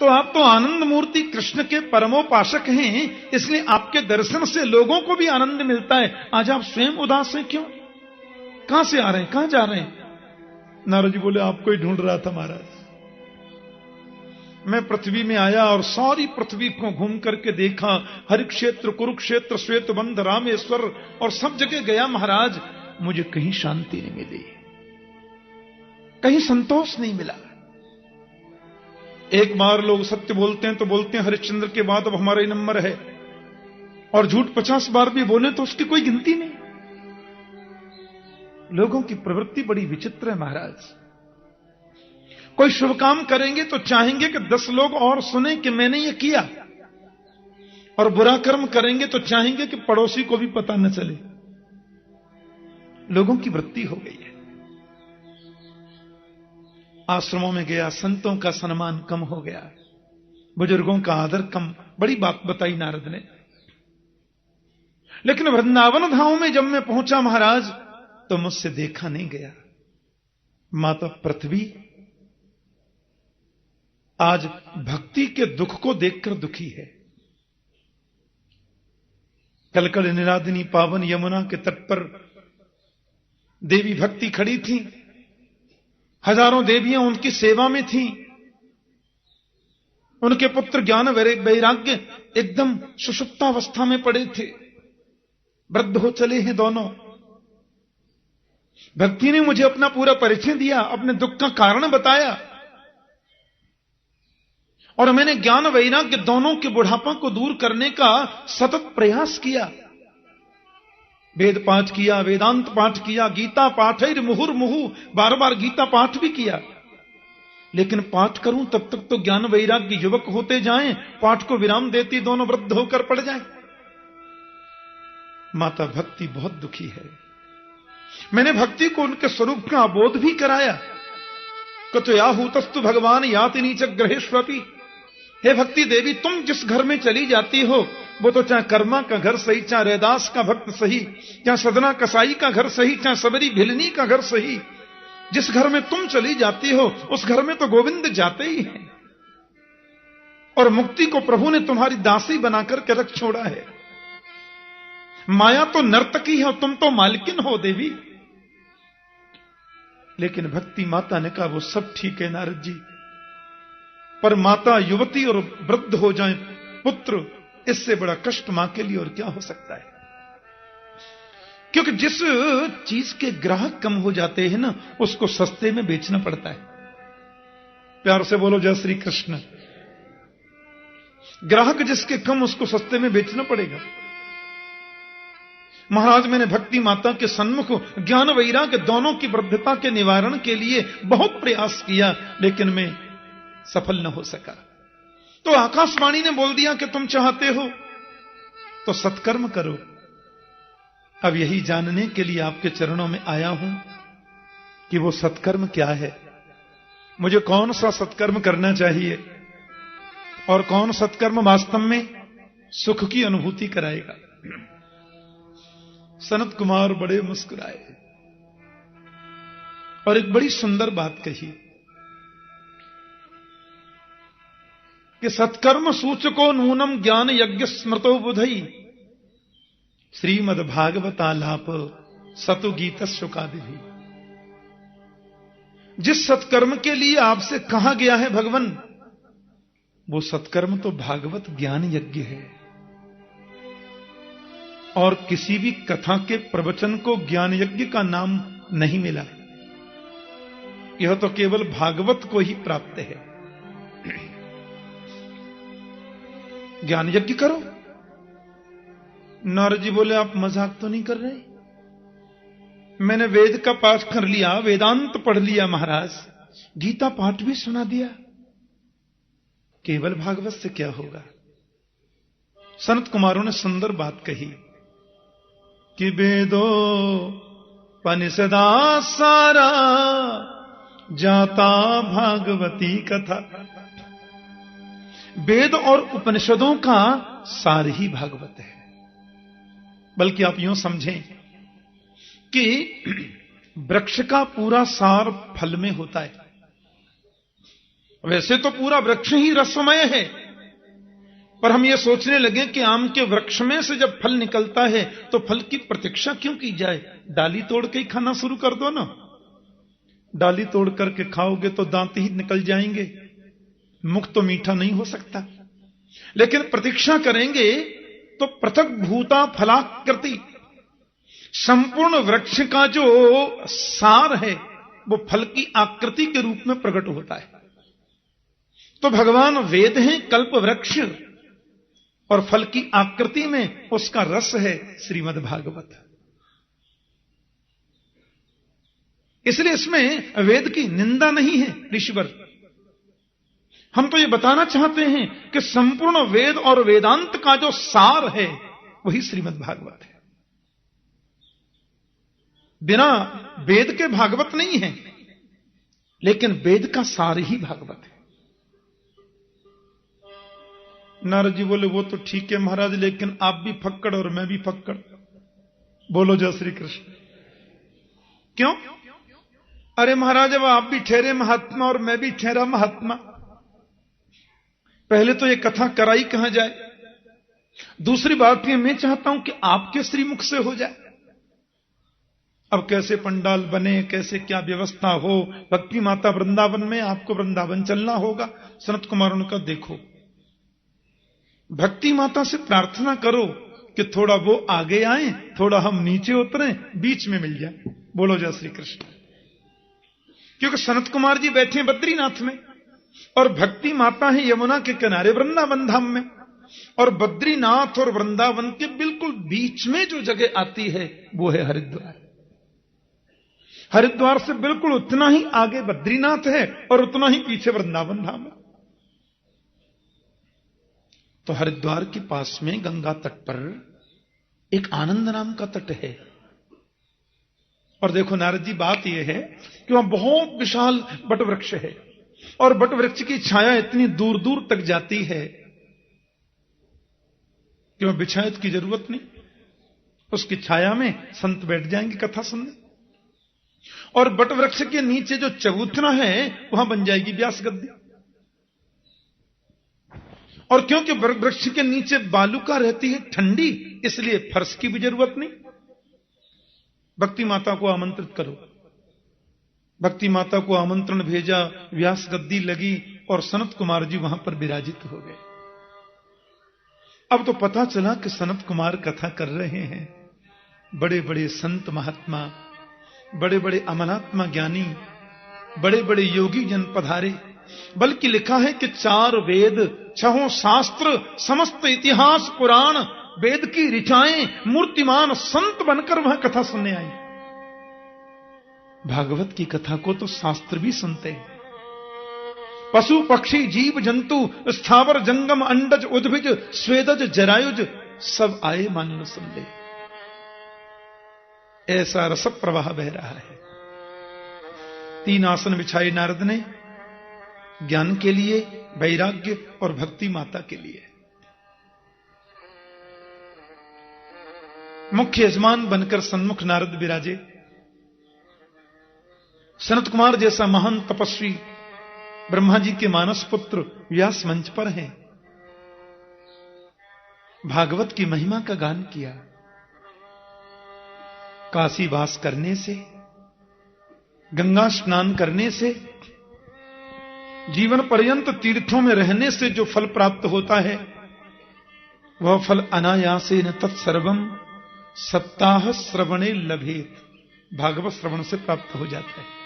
तो आप तो आनंद मूर्ति कृष्ण के परमोपासक हैं, इसलिए आपके दर्शन से लोगों को भी आनंद मिलता है। आज आप स्वयं उदास हैं, क्यों? कहां से आ रहे हैं, कहां जा रहे हैं? नारद जी बोले, आपको ही ढूंढ रहा था महाराज। मैं पृथ्वी में आया और सारी पृथ्वी को घूम करके देखा, हरिक्षेत्र, कुरुक्षेत्र, श्वेतबंध, रामेश्वर और सब जगह गया महाराज, मुझे कहीं शांति नहीं मिली, कहीं संतोष नहीं मिला। एक बार लोग सत्य बोलते हैं तो बोलते हैं हरिश्चंद्र के बाद अब हमारा ही नंबर है, और झूठ 50 बार भी बोले तो उसकी कोई गिनती नहीं। लोगों की प्रवृत्ति बड़ी विचित्र है महाराज। कोई शुभ काम करेंगे तो चाहेंगे कि 10 लोग और सुने कि मैंने ये किया, और बुरा कर्म करेंगे तो चाहेंगे कि पड़ोसी को भी पता न चले। लोगों की वृत्ति हो गई है। आश्रमों में गया, संतों का सम्मान कम हो गया, बुजुर्गों का आदर कम। बड़ी बात बताई नारद ने। लेकिन वृंदावन धाम में जब मैं पहुंचा महाराज, तो मुझसे देखा नहीं गया। माता पृथ्वी आज भक्ति के दुख को देखकर दुखी है। कलकल निरादिनी पावन यमुना के तट पर देवी भक्ति खड़ी थी, हजारों देवियां उनकी सेवा में थीं। उनके पुत्र ज्ञान वैराग्य एकदम सुषुप्तावस्था में पड़े थे, वृद्ध हो चले हैं दोनों। भक्ति ने मुझे अपना पूरा परिचय दिया, अपने दुख का कारण बताया, और मैंने ज्ञान वैराग्य दोनों के बुढ़ापा को दूर करने का सतत प्रयास किया। वेद पाठ किया, वेदांत पाठ किया, गीता पाठ है मुहुर्मुहु, बार बार गीता पाठ भी किया। लेकिन पाठ करूं तब तक तो ज्ञान वैराग्य युवक होते जाएं, पाठ को विराम देती दोनों वृद्ध होकर पड़ जाएं। माता भक्ति बहुत दुखी है। मैंने भक्ति को उनके स्वरूप का अबोध भी कराया। कतो याहूतस्तु भगवान याति नीच ग्रहेष्वपि। हे भक्ति देवी, तुम जिस घर में चली जाती हो, वो तो चाहे कर्मा का घर सही, चाहे रैदास का भक्त सही, चाहे सदना कसाई का घर सही, चाहे सबरी भिलनी का घर सही, जिस घर में तुम चली जाती हो उस घर में तो गोविंद जाते ही हैं। और मुक्ति को प्रभु ने तुम्हारी दासी बनाकर के रख छोड़ा है। माया तो नर्तकी है, तुम तो मालकिन हो देवी। लेकिन भक्ति माता ने कहा, वो सब ठीक है नारद जी, पर माता युवती और वृद्ध हो जाए पुत्र, इससे बड़ा कष्ट मां के लिए और क्या हो सकता है। क्योंकि जिस चीज के ग्राहक कम हो जाते हैं ना, उसको सस्ते में बेचना पड़ता है। प्यार से बोलो जय श्री कृष्ण। ग्राहक जिसके कम, उसको सस्ते में बेचना पड़ेगा। महाराज, मैंने भक्ति माता के सन्मुख ज्ञान वैराग्य दोनों की वृद्धता के निवारण के लिए बहुत प्रयास किया, लेकिन मैं सफल न हो सका। तो आकाशवाणी ने बोल दिया कि तुम चाहते हो तो सत्कर्म करो। अब यही जानने के लिए आपके चरणों में आया हूं कि वो सत्कर्म क्या है, मुझे कौन सा सत्कर्म करना चाहिए, और कौन सत्कर्म वास्तव में सुख की अनुभूति कराएगा। सनत कुमार बड़े मुस्कुराए और एक बड़ी सुंदर बात कही कि सत्कर्म सूचको नूनम ज्ञान यज्ञ स्मृतो बुधई श्रीमद् भागवतालाप सतु गीत शुकादि भी। जिस सत्कर्म के लिए आपसे कहा गया है भगवान, वो सत्कर्म तो भागवत ज्ञान यज्ञ है। और किसी भी कथा के प्रवचन को ज्ञान यज्ञ का नाम नहीं मिला। यह तो केवल भागवत को ही प्राप्त है। ज्ञान यज्ञ करो। नारद जी बोले, आप मजाक तो नहीं कर रहे? मैंने वेद का पाठ कर लिया, वेदांत पढ़ लिया महाराज, गीता पाठ भी सुना दिया, केवल भागवत से क्या होगा? सनत कुमारों ने सुंदर बात कही कि वेदो पनिषदा सारा जाता भागवती कथा। वेद और उपनिषदों का सार ही भागवत है। बल्कि आप यूं समझें कि वृक्ष का पूरा सार फल में होता है। वैसे तो पूरा वृक्ष ही रसमय है, पर हम ये सोचने लगे कि आम के वृक्ष में से जब फल निकलता है तो फल की प्रतीक्षा क्यों की जाए, डाली तोड़ के ही खाना शुरू कर दो ना। डाली तोड़ करके खाओगे तो दांत ही निकल जाएंगे, मुख तो मीठा नहीं हो सकता। लेकिन प्रतीक्षा करेंगे तो पृथक भूता फलाकृति, संपूर्ण वृक्ष का जो सार है वो फल की आकृति के रूप में प्रकट होता है। तो भगवान वेद हैं कल्प वृक्ष, और फल की आकृति में उसका रस है श्रीमद् भागवत। इसलिए इसमें वेद की निंदा नहीं है ऋषिवर। हम तो ये बताना चाहते हैं कि संपूर्ण वेद और वेदांत का जो सार है वही श्रीमद् भागवत है। बिना वेद के भागवत नहीं है, लेकिन वेद का सार ही भागवत है। नारद जी बोले वो तो ठीक है महाराज, लेकिन आप भी फक्कड़ और मैं भी फक्कड़। बोलो जय श्री कृष्ण। क्यों? अरे महाराज अब आप भी ठहरे महात्मा और मैं भी ठहरा महात्मा, पहले तो ये कथा कराई कहां जाए। दूसरी बात ये मैं चाहता हूं कि आपके श्रीमुख से हो जाए। अब कैसे पंडाल बने, कैसे क्या व्यवस्था हो, भक्ति माता वृंदावन में, आपको वृंदावन चलना होगा। सनत कुमार उनका देखो, भक्ति माता से प्रार्थना करो कि थोड़ा वो आगे आए, थोड़ा हम नीचे उतरें, बीच में मिल जाए। बोलो जय श्री कृष्ण। क्योंकि सनत कुमार जी बैठे बद्रीनाथ में और भक्ति माता है यमुना के किनारे वृंदावन धाम में, और बद्रीनाथ और वृंदावन के बिल्कुल बीच में जो जगह आती है वो है हरिद्वार। हरिद्वार से बिल्कुल उतना ही आगे बद्रीनाथ है और उतना ही पीछे वृंदावन धाम है। तो हरिद्वार के पास में गंगा तट पर एक आनंद नाम का तट है। और देखो नारद जी, बात यह है कि वहां बहुत विशाल बट वृक्ष है, और बट वृक्ष की छाया इतनी दूर दूर तक जाती है कि वहां बिछायत की जरूरत नहीं, उसकी छाया में संत बैठ जाएंगे कथा सुनने। और बट वृक्ष के नीचे जो चबूतरा है वहां बन जाएगी व्यास गद्दी। और क्योंकि वृक्ष के नीचे बालुका रहती है ठंडी, इसलिए फर्श की भी जरूरत नहीं। भक्ति माता को आमंत्रित करो। भक्ति माता को आमंत्रण भेजा, व्यास गद्दी लगी और सनत कुमार जी वहां पर विराजित हो गए। अब तो पता चला कि सनत कुमार कथा कर रहे हैं। बड़े बड़े संत महात्मा, बड़े बड़े अमलात्मा ज्ञानी, बड़े बड़े योगी जन पधारे। बल्कि लिखा है कि 4 वेद, 6 शास्त्र, समस्त इतिहास पुराण, वेद की ऋचाएं, मूर्तिमान संत बनकर वहां कथा सुनने आई। भागवत की कथा को तो शास्त्र भी सुनते हैं। पशु पक्षी जीव जंतु, स्थावर जंगम, अंडज उद्भिज, स्वेदज जरायुज, सब आए मान सुन ले। ऐसा रस प्रवाह बह रहा है। 3 आसन बिछाए नारद ने, ज्ञान के लिए, वैराग्य और भक्ति माता के लिए। मुख्य यजमान बनकर सन्मुख नारद विराजे। सनत कुमार जैसा महान तपस्वी ब्रह्मा जी के मानस पुत्र व्यास मंच पर हैं। भागवत की महिमा का गान किया। काशी वास करने से, गंगा स्नान करने से, जीवन पर्यंत तीर्थों में रहने से जो फल प्राप्त होता है वह फल अनायासेन तत्सर्वम सप्ताह श्रवणे लभेत। भागवत श्रवण से प्राप्त हो जाता है।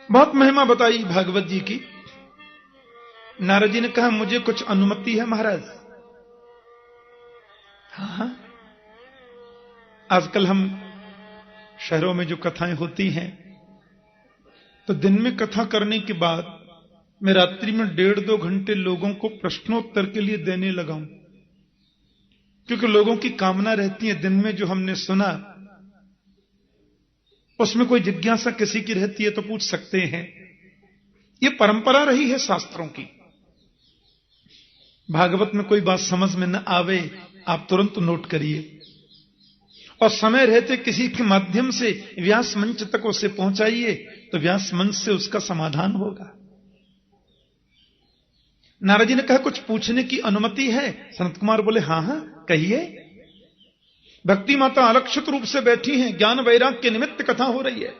बहुत महिमा बताई भागवत जी की। नारद जी ने कहा मुझे कुछ अनुमति है महाराज। हाँ, आजकल हम शहरों में जो कथाएं होती हैं तो दिन में कथा करने के बाद मैं रात्रि में 1.5-2 घंटे लोगों को प्रश्नोत्तर के लिए देने लगा हूं, क्योंकि लोगों की कामना रहती है दिन में जो हमने सुना उसमें कोई जिज्ञासा किसी की रहती है तो पूछ सकते हैं। ये परंपरा रही है शास्त्रों की। भागवत में कोई बात समझ में न आवे आप तुरंत नोट करिए और समय रहते किसी के माध्यम से व्यास मंच तक उसे पहुंचाइए तो व्यास मंच से उसका समाधान होगा। नारद जी ने कहा कुछ पूछने की अनुमति है? सनत कुमार बोले हां हां कहिए। भक्ति माता अलक्षित रूप से बैठी हैं, ज्ञान वैराग्य के निमित्त कथा हो रही है।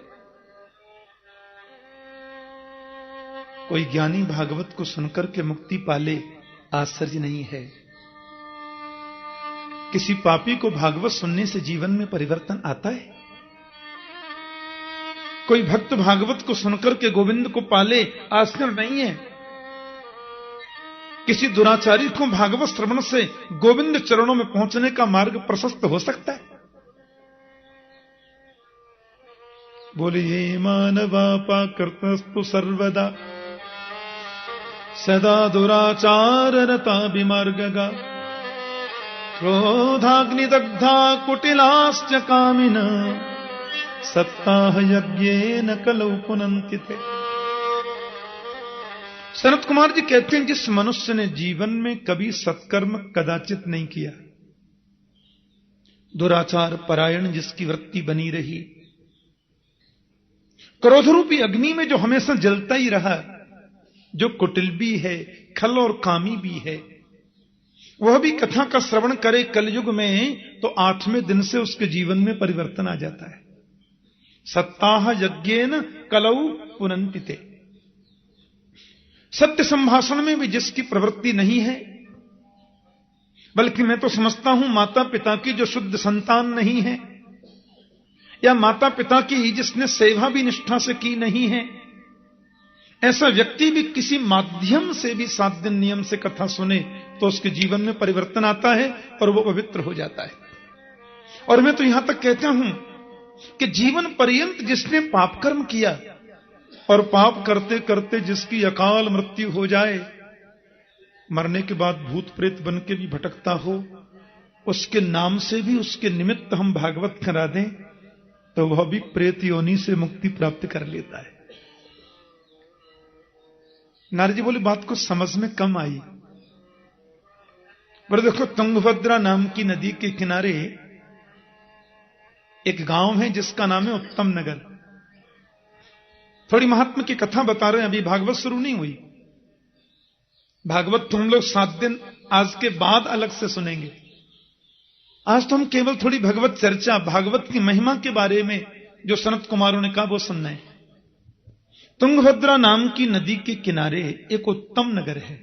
कोई ज्ञानी भागवत को सुनकर के मुक्ति पाले, आश्चर्य नहीं है। किसी पापी को भागवत सुनने से जीवन में परिवर्तन आता है? कोई भक्त भागवत को सुनकर के गोविंद को पाले, आश्चर्य नहीं है। किसी दुराचारी को भागवत श्रवण से गोविंद चरणों में पहुंचने का मार्ग प्रशस्त हो सकता है? बोलिए मानवापा कर्तस्तु सर्वदा सदा दुराचार रता विमार्गगा क्रोधाग्निदग्धा कुटिलाश्च कामिन सप्ताह यज्ञेन कलौ पुनन्ति ते। सनत कुमार जी कहते हैं जिस मनुष्य ने जीवन में कभी सत्कर्म कदाचित नहीं किया, दुराचार परायण जिसकी वृत्ति बनी रही, क्रोध रूपी अग्नि में जो हमेशा जलता ही रहा, जो कुटिल भी है, खल और कामी भी है, वह भी कथा का श्रवण करे कलयुग में तो 8वें दिन से उसके जीवन में परिवर्तन आ जाता है। सप्ताह यज्ञेन कलौ पुनन्ति ते। सत्य संभाषण में भी जिसकी प्रवृत्ति नहीं है, बल्कि मैं तो समझता हूं माता पिता की जो शुद्ध संतान नहीं है, या माता पिता की जिसने सेवा भी निष्ठा से की नहीं है, ऐसा व्यक्ति भी किसी माध्यम से भी 7 दिन नियम से कथा सुने तो उसके जीवन में परिवर्तन आता है और वो पवित्र हो जाता है। और मैं तो यहां तक कहता हूं कि जीवन पर्यंत जिसने पाप कर्म किया और पाप करते करते जिसकी अकाल मृत्यु हो जाए, मरने के बाद भूत प्रेत बन के भी भटकता हो, उसके नाम से भी उसके निमित्त हम भागवत करा दें तो वह भी प्रेत योनि से मुक्ति प्राप्त कर लेता है। नारद जी बोले बात को समझ में कम आई। पर देखो, तुंगभद्रा नाम की नदी के किनारे एक गांव है जिसका नाम है उत्तम नगर। थोड़ी महात्मा की कथा बता रहे हैं, अभी भागवत शुरू नहीं हुई। भागवत तो हम लोग 7 दिन आज के बाद अलग से सुनेंगे। आज तो हम केवल थोड़ी भगवत चर्चा, भागवत की महिमा के बारे में जो सनत कुमारों ने कहा वो सुनना है। तुंगभद्रा नाम की नदी के किनारे एक उत्तम नगर है।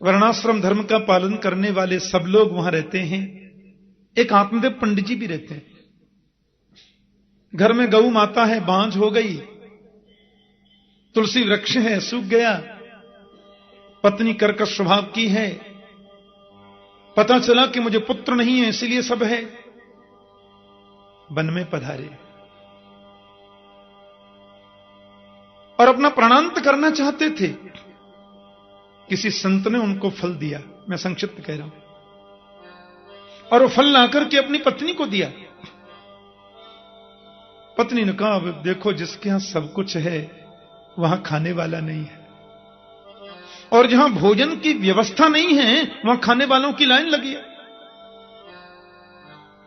वर्णाश्रम धर्म का पालन करने वाले सब लोग वहां रहते हैं। एक आत्मदेव पंडित जी भी रहते हैं। घर में गौ माता है, बांझ हो गई, तुलसी वृक्ष है, सूख गया, पत्नी कर्कश स्वभाव की है, पता चला कि मुझे पुत्र नहीं है इसलिए सब है, वन में पधारे और अपना प्राणांत करना चाहते थे। किसी संत ने उनको फल दिया, मैं संक्षिप्त कह रहा हूं, और वो फल लाकर के अपनी पत्नी को दिया। पत्नी ने कहा, अब देखो जिसके यहां सब कुछ है वहां खाने वाला नहीं है, और जहां भोजन की व्यवस्था नहीं है वहां खाने वालों की लाइन लगी है।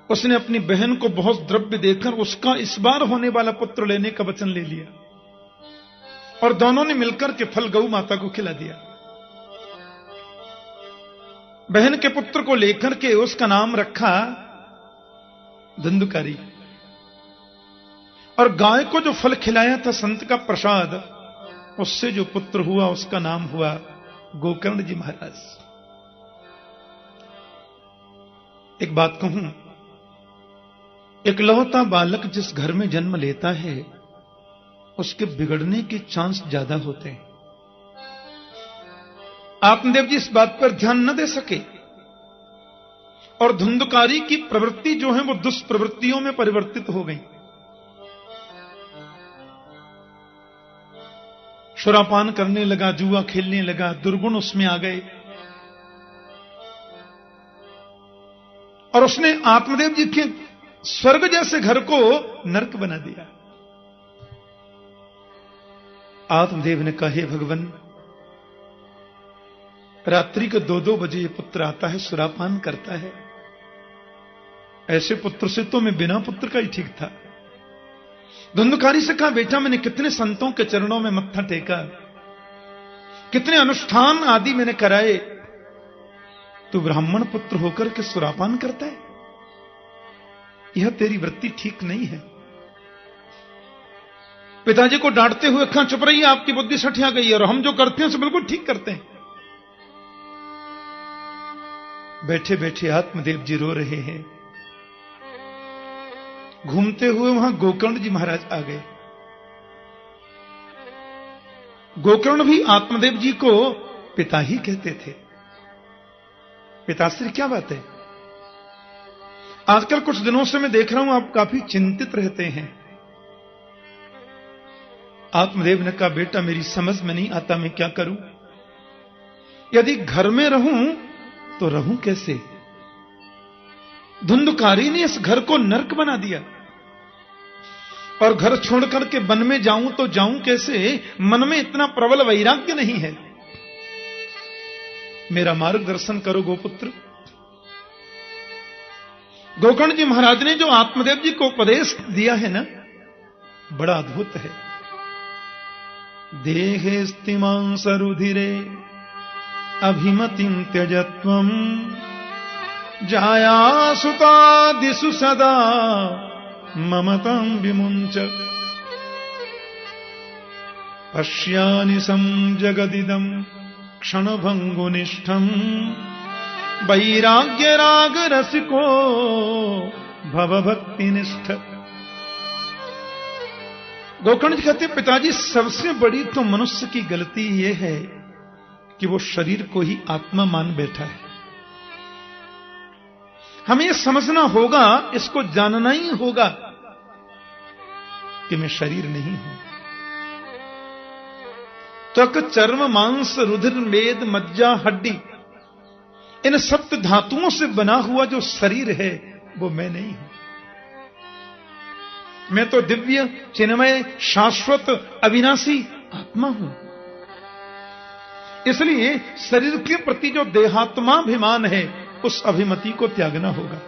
उसने अपनी बहन को बहुत द्रव्य देकर उसका इस बार होने वाला पुत्र लेने का वचन ले लिया, और दोनों ने मिलकर के फल गौ माता को खिला दिया। बहन के पुत्र को लेकर के उसका नाम रखा धंधुकारी, और गाय को जो फल खिलाया था संत का प्रसाद, उससे जो पुत्र हुआ उसका नाम हुआ गोकर्ण जी महाराज। एक बात कहूं, इकलौता बालक जिस घर में जन्म लेता है उसके बिगड़ने के चांस ज्यादा होते हैं। आत्मदेव जी इस बात पर ध्यान न दे सके, और धुंधकारी की प्रवृत्ति जो है वो दुष्प्रवृत्तियों में परिवर्तित हो गई। शराबपान करने लगा, जुआ खेलने लगा, दुर्गुण उसमें आ गए, और उसने आत्मदेव जी के स्वर्ग जैसे घर को नरक बना दिया। आत्मदेव ने कहा, हे भगवान, रात्रि को 2-2 बजे ये पुत्र आता है, सुरापान करता है, ऐसे पुत्र से तो मैं बिना पुत्र का ही ठीक था। धुंधकारी से कहा, बेटा मैंने कितने संतों के चरणों में मत्था टेका, कितने अनुष्ठान आदि मैंने कराए, तू ब्राह्मण पुत्र होकर के सुरापान करता है? यह तेरी वृत्ति ठीक नहीं है। पिताजी को डांटते हुए, कहा चुप रहिए, आपकी बुद्धि सठिया गई है, और हम जो करते हैं उसे बिल्कुल ठीक करते हैं। बैठे बैठे आत्मदेव जी रो रहे हैं। घूमते हुए वहां गोकर्ण जी महाराज आ गए। गोकर्ण भी आत्मदेव जी को पिता ही कहते थे। पिताश्री क्या बात है? आजकल कुछ दिनों से मैं देख रहा हूं आप काफी चिंतित रहते हैं। आत्मदेव ने कहा, बेटा मेरी समझ में नहीं आता, मैं क्या करूं? यदि घर में रहूं तो रहूं कैसे? धुंधकारी ने इस घर को नरक बना दिया, और घर छोड़ करके वन में जाऊं तो जाऊं कैसे? मन में इतना प्रबल वैराग्य नहीं है। मेरा मार्गदर्शन करो गोपुत्र। गोकर्ण जी महाराज ने जो आत्मदेव जी को उपदेश दिया है ना, बड़ा अद्भुत है। देहे स्तिमांसरुधिरे अभिमतिं त्यजत्वम् जाया सुतादिषु सदा ममतां विमुञ्च पश्यानि संजगदिदं क्षणभङ्गुनिष्ठम् वैराग्यरागरसिको भवभक्तिनिष्ठ। गोकर्ण जी कहते, पिताजी सबसे बड़ी तो मनुष्य की गलती यह है कि वो शरीर को ही आत्मा मान बैठा है। हमें समझना होगा, इसको जानना ही होगा कि मैं शरीर नहीं हूं। त्वक चर्म मांस रुधिर मेद मज्जा हड्डी, इन सप्त धातुओं से बना हुआ जो शरीर है वो मैं नहीं हूं। मैं तो दिव्य चिन्मय शाश्वत अविनाशी आत्मा हूं। इसलिए शरीर के प्रति जो देहात्माभिमान है, उस अभिमति को त्यागना होगा।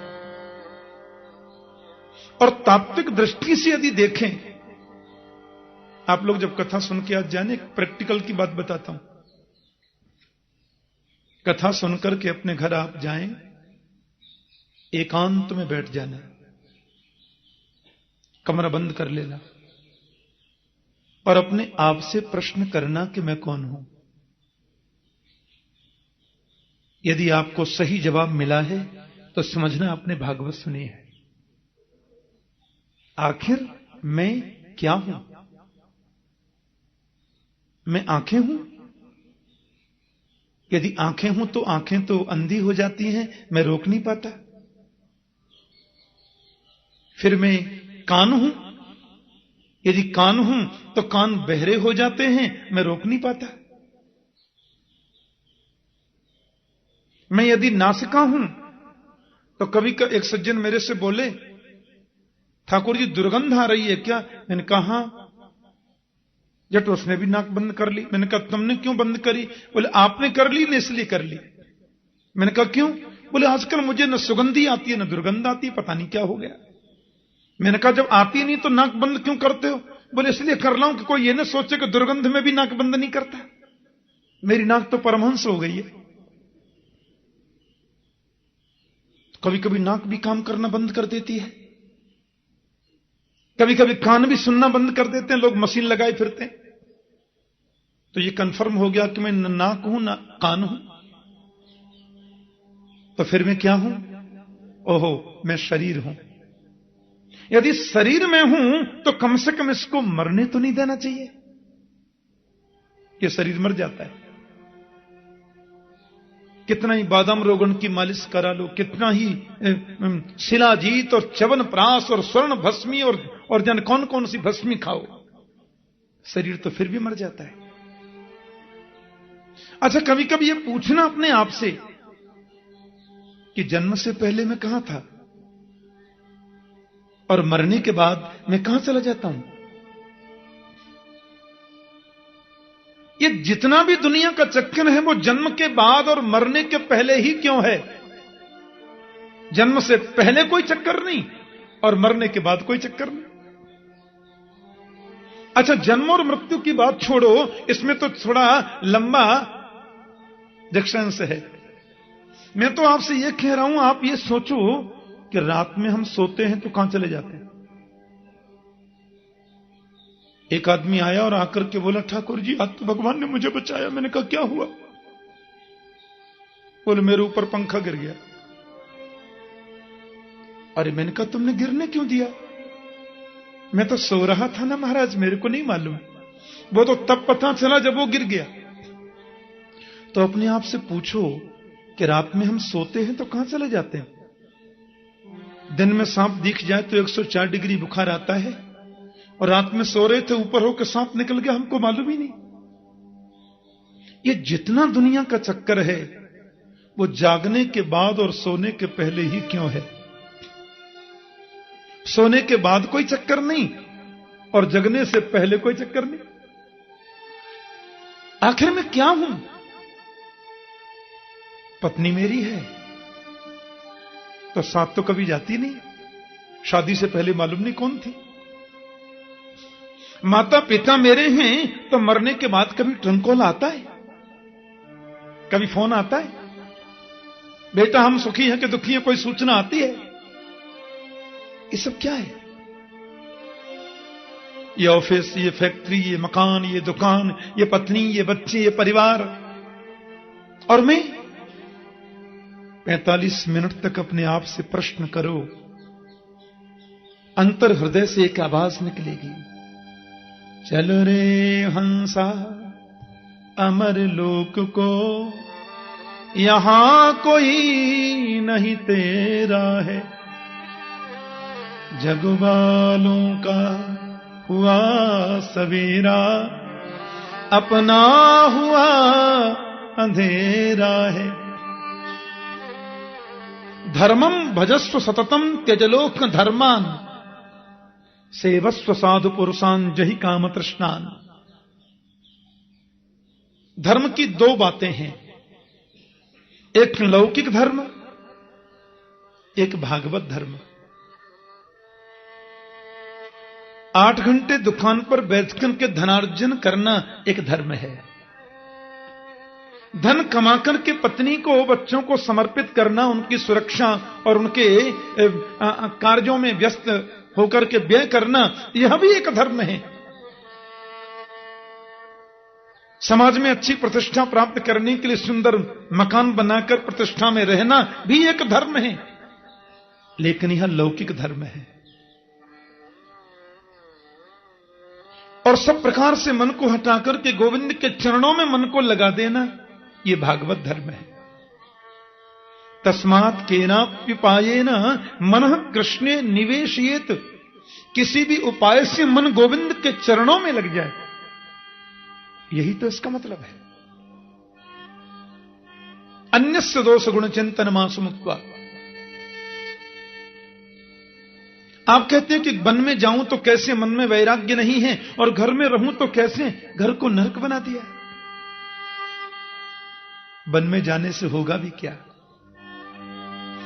और तात्विक दृष्टि से यदि देखें, आप लोग जब कथा सुन के आज जाने, प्रैक्टिकल की बात बताता हूं। कथा सुनकर के अपने घर आप जाएं, एकांत में बैठ जाना, कमरा बंद कर लेना, और अपने आप से प्रश्न करना कि मैं कौन हूं। यदि आपको सही जवाब मिला है तो समझना आपने भागवत सुनी है। आखिर मैं क्या हूं? मैं आंखें हूं? यदि आंखें हूं तो आंखें तो अंधी हो जाती हैं, मैं रोक नहीं पाता। फिर मैं कान हूं? यदि कान हूं तो कान बहरे हो जाते हैं, मैं रोक नहीं पाता। मैं यदि नासिका हूं तो कभी एक सज्जन मेरे से बोले, ठाकुर जी दुर्गंध आ रही है क्या? मैंने कहा जट उसने भी नाक बंद कर ली। मैंने कहा तुमने क्यों बंद करी? बोले आपने कर ली ने इसलिए कर ली। मैंने कहा क्यों? बोले आजकल मुझे न सुगंधी आती है न दुर्गंध आती है, पता नहीं क्या हो गया। मैंने कहा जब आती नहीं तो नाक बंद क्यों करते हो? बोले इसलिए कर रहा हूं कि कोई ये ना सोचे कि दुर्गंध में भी नाक बंद नहीं करता। मेरी नाक तो परमहंस हो गई है। कभी कभी नाक भी काम करना बंद कर देती है, कभी कभी कान भी सुनना बंद कर देते हैं, लोग मशीन लगाए फिरते हैं। तो ये कंफर्म हो गया कि मैं न नाक हूं न कान हूं। तो फिर मैं क्या हूं? ओहो, मैं शरीर हूं। यदि शरीर में हूं तो कम से कम इसको मरने तो नहीं देना चाहिए। ये शरीर मर जाता है। कितना ही बादाम रोगन की मालिश करा लो, कितना ही शिलाजीत और च्यवन प्राश और स्वर्ण भस्मी और जन कौन कौन सी भस्मी खाओ, शरीर तो फिर भी मर जाता है। अच्छा, कभी कभी ये पूछना अपने आप से कि जन्म से पहले मैं कहां था और मरने के बाद मैं कहां चला जाता हूं। ये जितना भी दुनिया का चक्कर है वो जन्म के बाद और मरने के पहले ही क्यों है? जन्म से पहले कोई चक्कर नहीं और मरने के बाद कोई चक्कर नहीं। अच्छा, जन्म और मृत्यु की बात छोड़ो, इसमें तो थोड़ा लंबा डिस्टेंस है। मैं तो आपसे यह कह रहा हूं, आप ये सोचो कि रात में हम सोते हैं तो कहां चले जाते हैं। एक आदमी आया और आकर के बोला, ठाकुर जी आज तो भगवान ने मुझे बचाया। मैंने कहा क्या हुआ? बोले मेरे ऊपर पंखा गिर गया। अरे मैंने कहा तुमने गिरने क्यों दिया? मैं तो सो रहा था ना महाराज, मेरे को नहीं मालूम। वो तो तब पता चला जब वो गिर गया। तो अपने आप से पूछो कि रात में हम सोते हैं तो कहां चले जाते हैं। दिन में सांप दिख जाए तो 104 डिग्री बुखार आता है, और रात में सो रहे थे ऊपर होकर सांप निकल गया, हमको मालूम ही नहीं। ये जितना दुनिया का चक्कर है वो जागने के बाद और सोने के पहले ही क्यों है? सोने के बाद कोई चक्कर नहीं और जगने से पहले कोई चक्कर नहीं। आखिर में क्या हूं? पत्नी मेरी है तो साथ तो कभी जाती नहीं, शादी से पहले मालूम नहीं कौन थी। माता पिता मेरे हैं तो मरने के बाद कभी ट्रंक कॉल आता है, कभी फोन आता है, बेटा हम सुखी हैं कि दुखी हैं, कोई सूचना आती है? ये सब क्या है? ये ऑफिस, ये फैक्ट्री, ये मकान, ये दुकान, ये पत्नी, ये बच्चे, ये परिवार। और मैं 45 मिनट तक अपने आप से प्रश्न करो, अंतर हृदय से एक आवाज निकलेगी, चल रे हंसा अमर लोक को, यहां कोई नहीं तेरा है। जग वालों का हुआ सवेरा, अपना हुआ अंधेरा है। धर्मम भजस्व सततम त्यजलोक धर्मान, सेवस्व साधु पुरुषान जहि काम तृष्णान। धर्म की दो बातें हैं, एक लौकिक धर्म, एक भागवत धर्म। 8 घंटे दुकान पर बैठकर के धनार्जन करना एक धर्म है। धन कमाकर के पत्नी को, बच्चों को समर्पित करना, उनकी सुरक्षा और उनके कार्यों में व्यस्त होकर के व्यय करना, यह भी एक धर्म है। समाज में अच्छी प्रतिष्ठा प्राप्त करने के लिए सुंदर मकान बनाकर प्रतिष्ठा में रहना भी एक धर्म है, लेकिन यह लौकिक धर्म है। और सब प्रकार से मन को हटाकर के गोविंद के चरणों में मन को लगा देना, यह भागवत धर्म है। तस्मात् केनाप्युपायेन मनः कृष्णे निवेशयेत, किसी भी उपाय से मन गोविंद के चरणों में लग जाए, यही तो इसका मतलब है। अन्यस्य दोष गुण चिंतन मासु मुक्त्वा। आप कहते हैं कि वन में जाऊं तो कैसे, मन में वैराग्य नहीं है, और घर में रहूं तो कैसे, घर को नरक बना दिया। वन में जाने से होगा भी क्या?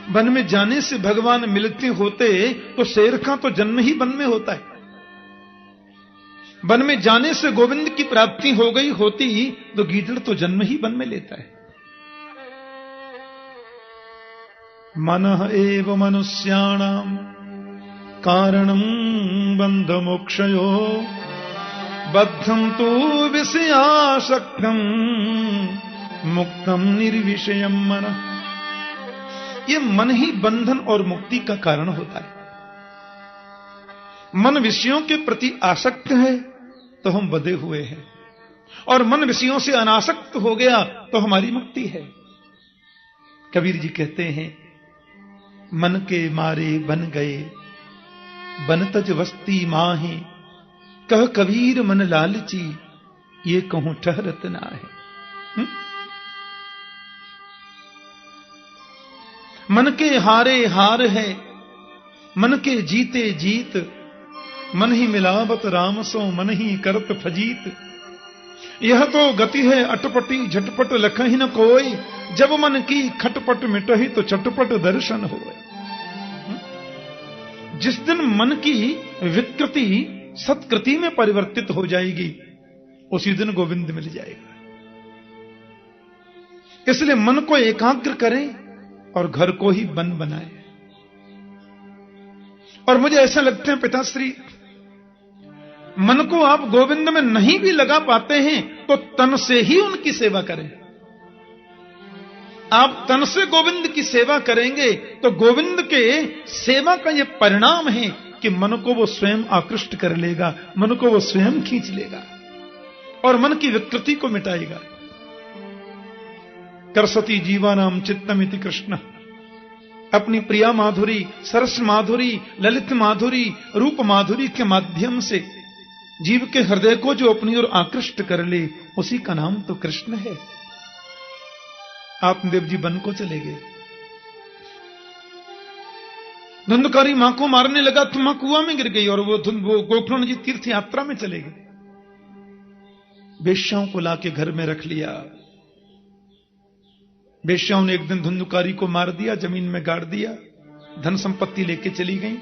वन में जाने से भगवान मिलते होते तो शेर का तो जन्म ही वन में होता है। वन में जाने से गोविंद की प्राप्ति हो गई होती तो गीदड़ तो जन्म ही वन में लेता है। मनः एव मनुष्याणाम कारणं बंध मोक्षयो, बद्धं तु विषयासक्तं मुक्तम निर्विषयम मनः। ये मन ही बंधन और मुक्ति का कारण होता है। मन विषयों के प्रति आसक्त है तो हम बंधे हुए हैं, और मन विषयों से अनासक्त हो गया तो हमारी मुक्ति है। कबीर जी कहते हैं, मन के मारे बन गए बन तज वस्ती माहे, कह कबीर मन लालची ये कहूं ठहरत ना है। मन के हारे हार है, मन के जीते जीत, मन ही मिलावत राम सो मन ही करत फजीत। यह तो गति है अटपटी झटपट लखहि न कोई, जब मन की खटपट मिटही तो चटपट दर्शन होए। जिस दिन मन की विकृति सत्कृति में परिवर्तित हो जाएगी, उसी दिन गोविंद मिल जाएगा। इसलिए मन को एकाग्र करें और घर को ही वन बनाएं। और मुझे ऐसा लगता है पिताश्री, मन को आप गोविंद में नहीं भी लगा पाते हैं तो तन से ही उनकी सेवा करें। आप तन से गोविंद की सेवा करेंगे तो गोविंद के सेवा का यह परिणाम है कि मन को वो स्वयं आकृष्ट कर लेगा, मन को वो स्वयं खींच लेगा और मन की विकृति को मिटाएगा। करसती जीवानाम चित्तमिति कृष्ण, अपनी प्रिया माधुरी, सरस माधुरी, ललित माधुरी, रूप माधुरी के माध्यम से जीव के हृदय को जो अपनी ओर आकृष्ट कर ले, उसी का नाम तो कृष्ण है। आत्मदेव जी वन को चले गए। धुंधकारी मां को मारने लगा तो मां कुआं में गिर गई और वो गोकर्ण जी तीर्थ यात्रा में चले गए। वेश्याओं को लाके घर में रख लिया। वेश्याओं ने एक दिन धुंधकारी को मार दिया, जमीन में गाड़ दिया, धन संपत्ति लेके चली गई।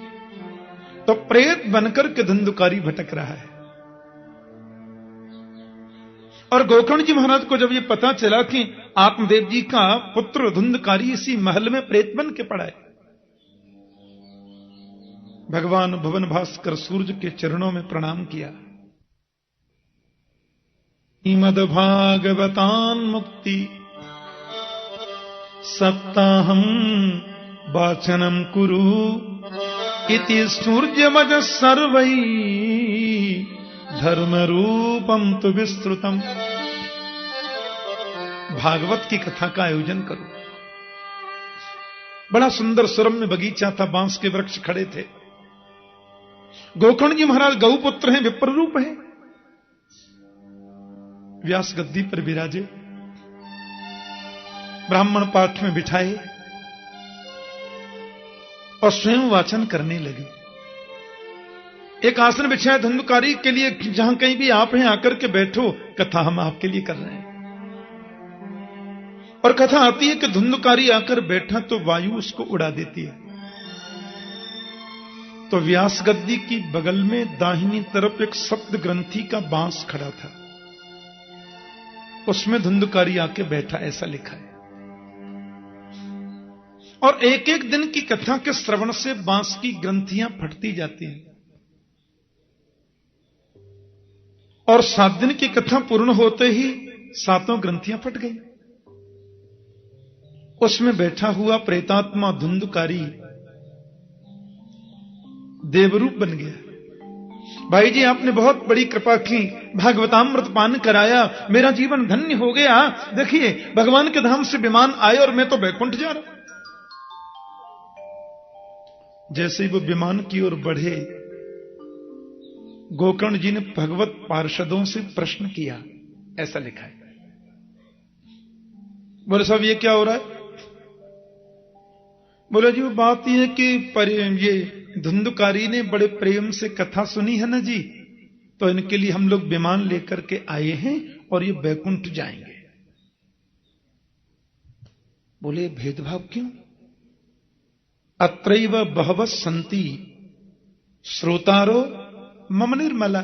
तो प्रेत बनकर के धुंधकारी भटक रहा है। और गोकर्ण जी महाराज को जब ये पता चला कि आत्मदेव जी का पुत्र धुंधकारी इसी महल में प्रेत बन के पड़ा है, भगवान भुवन भास्कर सूर्य के चरणों में प्रणाम किया। इमद भागवतान मुक्ति सप्ताहम वाचनम कुरु इति सूर्यमज सर्वै धर्म रूपम तु विस्तृतम। भागवत की कथा का आयोजन करो। बड़ा सुंदर सुरम्य बगीचा था, बांस के वृक्ष खड़े थे। गोकर्ण जी महाराज गौपुत्र हैं, विप्र रूप हैं, व्यास गद्दी पर विराजे, ब्राह्मण पाठ में बिठाए और स्वयं वाचन करने लगे। एक आसन बिछाया धुंधकारी के लिए, जहां कहीं भी आप हैं आकर के बैठो, कथा हम आपके लिए कर रहे हैं। और कथा आती है कि धुंधकारी आकर बैठा तो वायु उसको उड़ा देती है। तो व्यास गद्दी की बगल में दाहिनी तरफ एक सप्त ग्रंथि का बांस खड़ा था, उसमें धुंधकारी आके बैठा, ऐसा लिखा है। और एक एक दिन की कथा के श्रवण से बांस की ग्रंथियां फटती जाती हैं। और 7 दिन की कथा पूर्ण होते ही 7 ग्रंथियां फट गई। उसमें बैठा हुआ प्रेतात्मा धुंधकारी देवरूप बन गया। भाई जी, आपने बहुत बड़ी कृपा की, भागवतामृत पान कराया, मेरा जीवन धन्य हो गया। देखिए, भगवान के धाम से विमान आए और मैं तो बैकुंठ जा रहा। जैसे ही वो विमान की ओर बढ़े, गोकर्ण जी ने भगवत पार्षदों से प्रश्न किया, ऐसा लिखा है। बोले साहब ये क्या हो रहा है? बोले जी वो बात यह है कि ये धुंधकारी ने बड़े प्रेम से कथा सुनी है ना जी, तो इनके लिए हम लोग विमान लेकर के आए हैं और ये बैकुंठ जाएंगे। बोले भेदभाव क्यों? अत्रैव बहवः सन्ति श्रोतारो मम निर्मला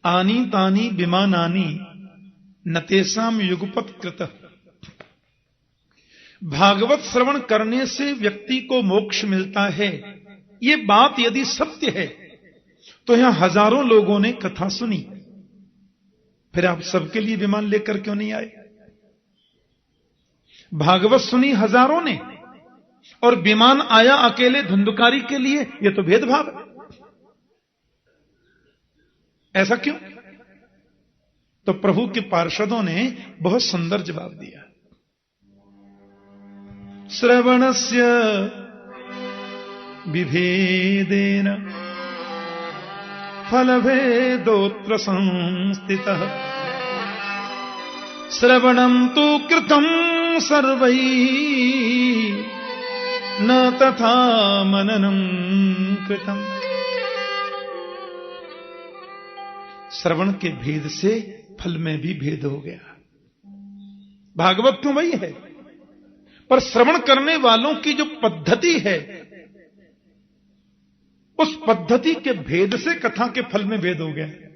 आनी तानी विमानानि न तेषां युगपत् कृतः। भागवत श्रवण करने से व्यक्ति को मोक्ष मिलता है, ये बात यदि सत्य है तो यहां हजारों लोगों ने कथा सुनी, फिर आप सबके लिए विमान लेकर क्यों नहीं आए? भागवत सुनी हजारों ने और विमान आया अकेले धुंधकारी के लिए, यह तो भेदभाव है। ऐसा क्यों? तो प्रभु के पार्षदों ने बहुत सुंदर जवाब दिया। श्रवणस्य विभेदेन फलभेदोऽत्र संस्थितः श्रवणं तु कृतं सर्वैः न तथा मननं कृतं। श्रवण के भेद से फल में भी भेद हो गया। भागवत तो वही है, पर श्रवण करने वालों की जो पद्धति है उस पद्धति के भेद से कथा के फल में भेद हो गया।